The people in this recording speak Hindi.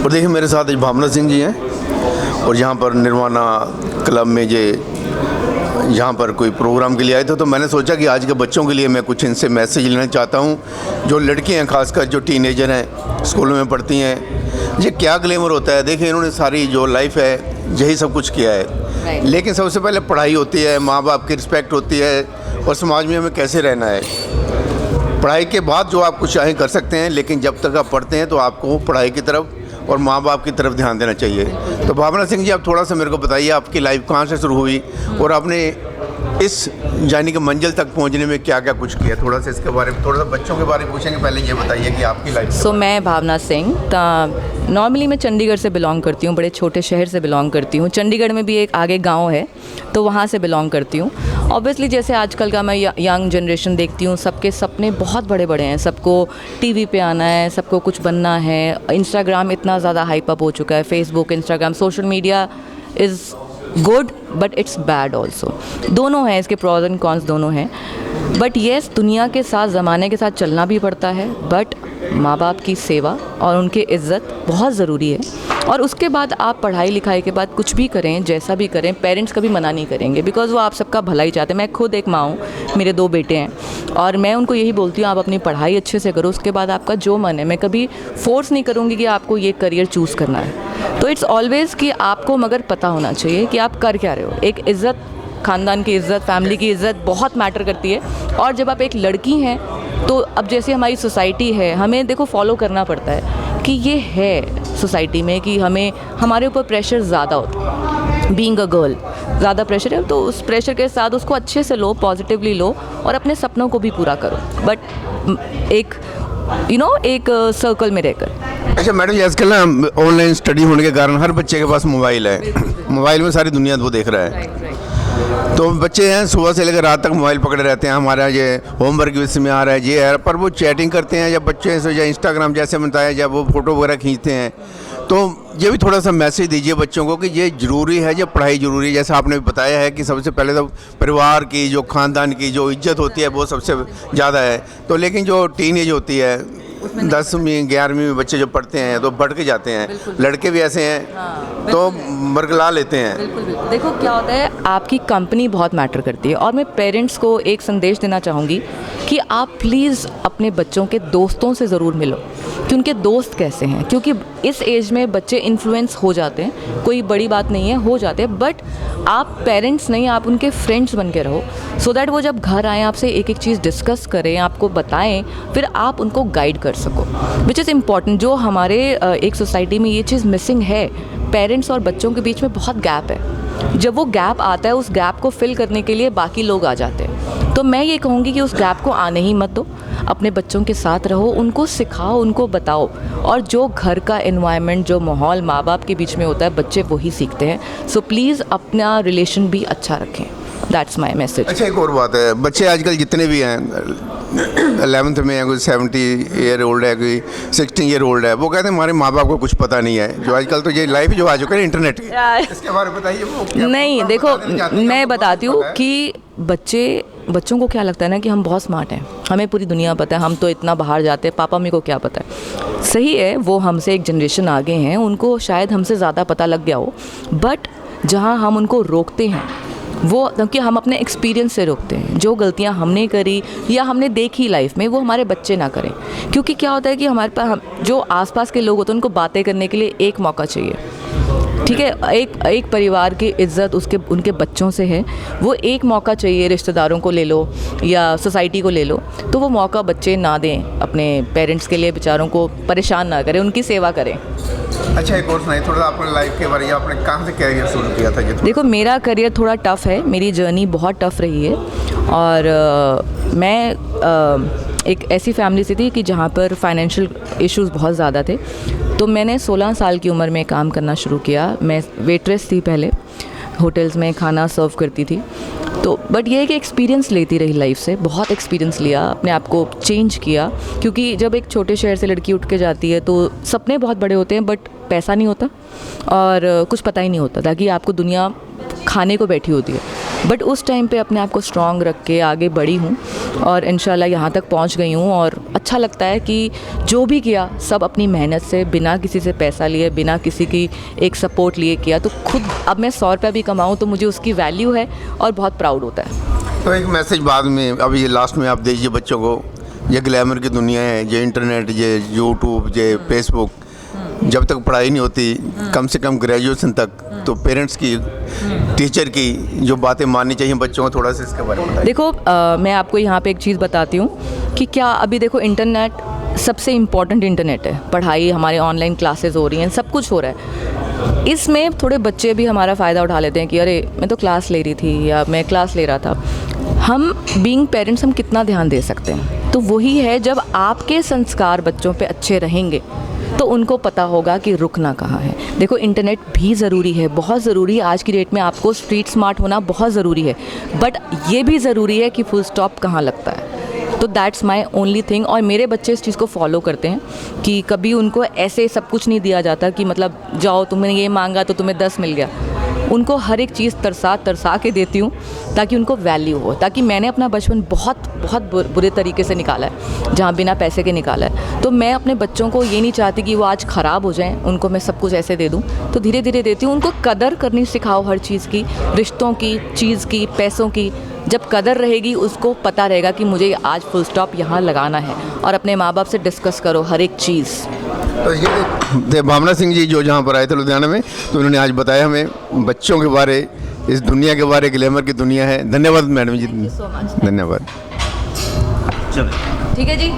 और देखिए मेरे साथ आज भावना सिंह जी हैं और यहाँ पर निर्वाणा क्लब में यहाँ पर कोई प्रोग्राम के लिए आए थे, तो मैंने सोचा कि आज के बच्चों के लिए मैं कुछ इनसे मैसेज लेना चाहता हूँ। जो लड़कियाँ हैं, खासकर जो टीनेजर हैं, स्कूलों में पढ़ती हैं, ये क्या ग्लैमर होता है। देखिए इन्होंने सारी जो लाइफ है यही सब कुछ किया है, लेकिन सबसे पहले पढ़ाई होती है, माँ बाप की रिस्पेक्ट होती है और समाज में हमें कैसे रहना है। पढ़ाई के बाद जो आप कुछ चाहें कर सकते हैं, लेकिन जब तक आप पढ़ते हैं तो आपको पढ़ाई की तरफ और माँ बाप की तरफ ध्यान देना चाहिए। तो भावना सिंह जी, आप थोड़ा सा मेरे को बताइए आपकी लाइफ कहाँ से शुरू हुई और आपने इस यानी कि मंजिल तक पहुंचने में क्या क्या कुछ किया। थोड़ा सा इसके बारे में, थोड़ा सा बच्चों के बारे में पूछेंगे, पहले ये बताइए कि आपकी लाइफ। मैं भावना सिंह, नॉर्मली मैं चंडीगढ़ से बिलोंग करती हूँ, बड़े छोटे शहर से बिलोंग करती हूँ। चंडीगढ़ में भी एक आगे गांव है, तो वहाँ से बिलोंग करती हूँ। ऑब्वियसली जैसे आजकल का मैं यंग जनरेशन देखती हूँ, सबके सपने बहुत बड़े बड़े हैं, सबको टीवी पे आना है, सबको कुछ बनना है। इंस्टाग्राम इतना ज़्यादा हाइप अप हो चुका है, Facebook, Instagram, social media is good but it's bad also. दोनों हैं, इसके प्रॉज एंड कॉन्स दोनों हैं। बट येस, दुनिया के साथ, ज़माने के साथ चलना भी पड़ता है, बट माँ बाप की सेवा और उनकी इज़्ज़त बहुत ज़रूरी है। और उसके बाद आप पढ़ाई लिखाई के बाद कुछ भी करें, जैसा भी करें, पेरेंट्स कभी मना नहीं करेंगे, बिकॉज़ वो आप सबका भला ही चाहते हैं। मैं खुद एक माँ हूँ, मेरे 2 बेटे हैं और मैं उनको यही बोलती हूँ, आप अपनी पढ़ाई अच्छे से करो, उसके बाद आपका जो मन है। मैं कभी फोर्स नहीं करूँगी कि आपको ये करियर चूज़ करना है। तो इट्स ऑलवेज़ कि आपको मगर पता होना चाहिए कि आप कर क्या रहे हो। एक इज़्ज़त, ख़ानदान की इज़्ज़त, फैमिली की इज़्ज़त बहुत मैटर करती है। और जब आप एक लड़की हैं तो अब जैसे हमारी सोसाइटी है, हमें देखो फॉलो करना पड़ता है कि ये है सोसाइटी में कि हमें, हमारे ऊपर प्रेशर ज़्यादा होता है। बीइंग अ गर्ल ज़्यादा प्रेशर है, तो उस प्रेशर के साथ उसको अच्छे से लो, पॉजिटिवली लो और अपने सपनों को भी पूरा करो, बट एक एक सर्कल में रहकर। अच्छा मैडम, आजकल ना ऑनलाइन स्टडी होने के कारण हर बच्चे के पास मोबाइल है, मोबाइल में सारी दुनिया वो देख रहा है। तो बच्चे हैं सुबह से लेकर रात तक मोबाइल पकड़े रहते हैं, हमारा ये होमवर्क विषय में आ रहा है, ये है, पर वो चैटिंग करते हैं, या बच्चे से या इंस्टाग्राम जैसे बताया, जब वो फ़ोटो वगैरह खींचते हैं। तो ये भी थोड़ा सा मैसेज दीजिए बच्चों को कि ये ज़रूरी है, ये पढ़ाई ज़रूरी है। जैसा आपने बताया है कि सबसे पहले तो परिवार की, जो ख़ानदान की जो इज्जत होती है वो सबसे ज़्यादा है। तो लेकिन जो टीन एज होती है, 10वीं 11वीं में बच्चे जो पढ़ते हैं तो बढ़ के जाते हैं, लड़के भी ऐसे हैं। हाँ, तो बरगला लेते हैं। बिल्कुल। देखो क्या होता है, आपकी कंपनी बहुत मैटर करती है। और मैं पेरेंट्स को एक संदेश देना चाहूँगी कि आप प्लीज़ अपने बच्चों के दोस्तों से ज़रूर मिलो कि उनके दोस्त कैसे हैं, क्योंकि इस एज में बच्चे इन्फ्लुएंस हो जाते हैं। कोई बड़ी बात नहीं है, हो जाते हैं, बट आप पेरेंट्स नहीं, आप उनके फ्रेंड्स बन के रहो, सो दैट वो जब घर आएँ आपसे एक एक चीज़ डिस्कस करें, आपको बताएं, फिर आप उनको गाइड कर सको, विच इज़ इम्पॉर्टेंट। जो हमारे एक सोसाइटी में ये चीज़ मिसिंग है, पेरेंट्स और बच्चों के बीच में बहुत गैप है। जब वो गैप आता है, उस गैप को फिल करने के लिए बाकी लोग आ जाते हैं। तो मैं ये कहूँगी कि उस गैप को आने ही मत दो, अपने बच्चों के साथ रहो, उनको सिखाओ, उनको बताओ। और जो घर का एनवायरनमेंट, जो माहौल माँ बाप के बीच में होता है, बच्चे वही सीखते हैं। सो प्लीज़ अपना रिलेशन भी अच्छा रखें, दैट्स माई मैसेज। अच्छा, एक और बात है, बच्चे आजकल जितने भी हैं, 11th में है, कोई 70 ईयर ओल्ड है, कोई 60 ईयर ओल्ड है, वो कहते हैं हमारे माँ बाप को कुछ पता नहीं है। जो आजकल तो ये लाइफ जो आ चुका है इंटरनेट की, इसके बारे में बताइए। वो नहीं, देखो मैं बताती हूँ कि बच्चों को क्या लगता है ना कि हम बहुत स्मार्ट हैं, हमें पूरी दुनिया पता है, हम तो इतना बाहर जाते हैं, पापा मम्मी को क्या पता है। सही है, वो हमसे एक जनरेशन आगे हैं, उनको शायद हमसे ज़्यादा पता लग गया हो, बट जहाँ हम उनको रोकते हैं वो, क्योंकि हम अपने एक्सपीरियंस से रोकते हैं। जो गलतियाँ हमने करी या हमने देखी लाइफ में, वो हमारे बच्चे ना करें। क्योंकि क्या होता है कि हमारे पास जो आसपास के लोग होते हैं, उनको बातें करने के लिए एक मौका चाहिए, ठीक है। एक परिवार की इज़्ज़त उनके बच्चों से है, वो एक मौका चाहिए। रिश्तेदारों को ले लो या सोसाइटी को ले लो, तो वो मौका बच्चे ना दें अपने पेरेंट्स के लिए, बेचारों को परेशान ना करें, उनकी सेवा करें। अच्छा, एक और सुनाइए थोड़ा अपने लाइफ के बारे में, आपने कहाँ से कैरियर शुरू किया था? देखो मेरा करियर थोड़ा टफ़ है, मेरी जर्नी बहुत टफ़ रही है। और मैं एक ऐसी फैमिली से थी कि जहाँ पर फाइनेंशियल इश्यूज़ बहुत ज़्यादा थे। तो मैंने 16 साल की उम्र में काम करना शुरू किया। मैं वेट्रेस थी पहले, होटल्स में खाना सर्व करती थी। तो बट ये है कि एक्सपीरियंस लेती रही लाइफ से, बहुत एक्सपीरियंस लिया, अपने आप को चेंज किया। क्योंकि जब एक छोटे शहर से लड़की उठ के जाती है तो सपने बहुत बड़े होते हैं, बट पैसा नहीं होता और कुछ पता ही नहीं होता था कि आपको दुनिया खाने को बैठी होती है। बट उस टाइम पे अपने आप को स्ट्रॉन्ग रख के आगे बढ़ी हूँ और इंशाल्लाह यहाँ तक पहुँच गई हूँ। और अच्छा लगता है कि जो भी किया सब अपनी मेहनत से, बिना किसी से पैसा लिए, बिना किसी की एक सपोर्ट लिए किया। तो खुद अब मैं 100 रुपये भी कमाऊँ तो मुझे उसकी वैल्यू है और बहुत प्राउड होता है। तो एक मैसेज बाद में, अभी ये लास्ट में आप दीजिए बच्चों को, ये ग्लैमर की दुनिया है, ये इंटरनेट, ये यूट्यूब, ये फेसबुक, जब तक पढ़ाई नहीं होती कम से कम ग्रेजुएशन तक, तो पेरेंट्स की, टीचर की जो बातें माननी चाहिए बच्चों को, थोड़ा सा इसके बारे में बताइए। देखो मैं आपको यहाँ पे एक चीज़ बताती हूँ कि क्या अभी देखो इंटरनेट सबसे इम्पॉर्टेंट इंटरनेट है। पढ़ाई, हमारे ऑनलाइन क्लासेस हो रही हैं, सब कुछ हो रहा है। इसमें थोड़े बच्चे भी हमारा फ़ायदा उठा लेते हैं कि अरे मैं तो क्लास ले रही थी या मैं क्लास ले रहा था। हम बीइंग पेरेंट्स हम कितना ध्यान दे सकते हैं? तो वही है, जब आपके संस्कार बच्चों पे अच्छे रहेंगे तो उनको पता होगा कि रुकना कहाँ है। देखो इंटरनेट भी ज़रूरी है, बहुत ज़रूरी है। आज की डेट में आपको स्ट्रीट स्मार्ट होना बहुत ज़रूरी है, बट ये भी ज़रूरी है कि फुल स्टॉप कहाँ लगता है। तो दैट्स माई ओनली थिंग। और मेरे बच्चे इस चीज़ को फॉलो करते हैं कि कभी उनको ऐसे सब कुछ नहीं दिया जाता कि मतलब जाओ तुमने ये मांगा तो तुम्हें 10 मिल गया। उनको हर एक चीज़ तरसा के देती हूँ ताकि उनको वैल्यू हो। ताकि मैंने अपना बचपन बहुत बुरे तरीके से निकाला है, जहाँ बिना पैसे के निकाला है। तो मैं अपने बच्चों को ये नहीं चाहती कि वो आज ख़राब हो जाएं, उनको मैं सब कुछ ऐसे दे दूँ। तो धीरे धीरे देती हूँ। उनको कदर करनी सिखाओ हर चीज़ की, रिश्तों की, चीज़ की, पैसों की। जब कदर रहेगी उसको पता रहेगा कि मुझे आज फुल स्टॉप यहाँ लगाना है। और अपने माँ बाप से डिस्कस करो हर एक चीज़। तो ये भावना सिंह जी जो जहाँ पर आए थे लुधियाना में, तो उन्होंने आज बताया हमें बच्चों के बारे, इस दुनिया के बारे, ग्लैमर की दुनिया है। धन्यवाद मैडम जी, सो मच। धन्यवाद। ठीक है जी।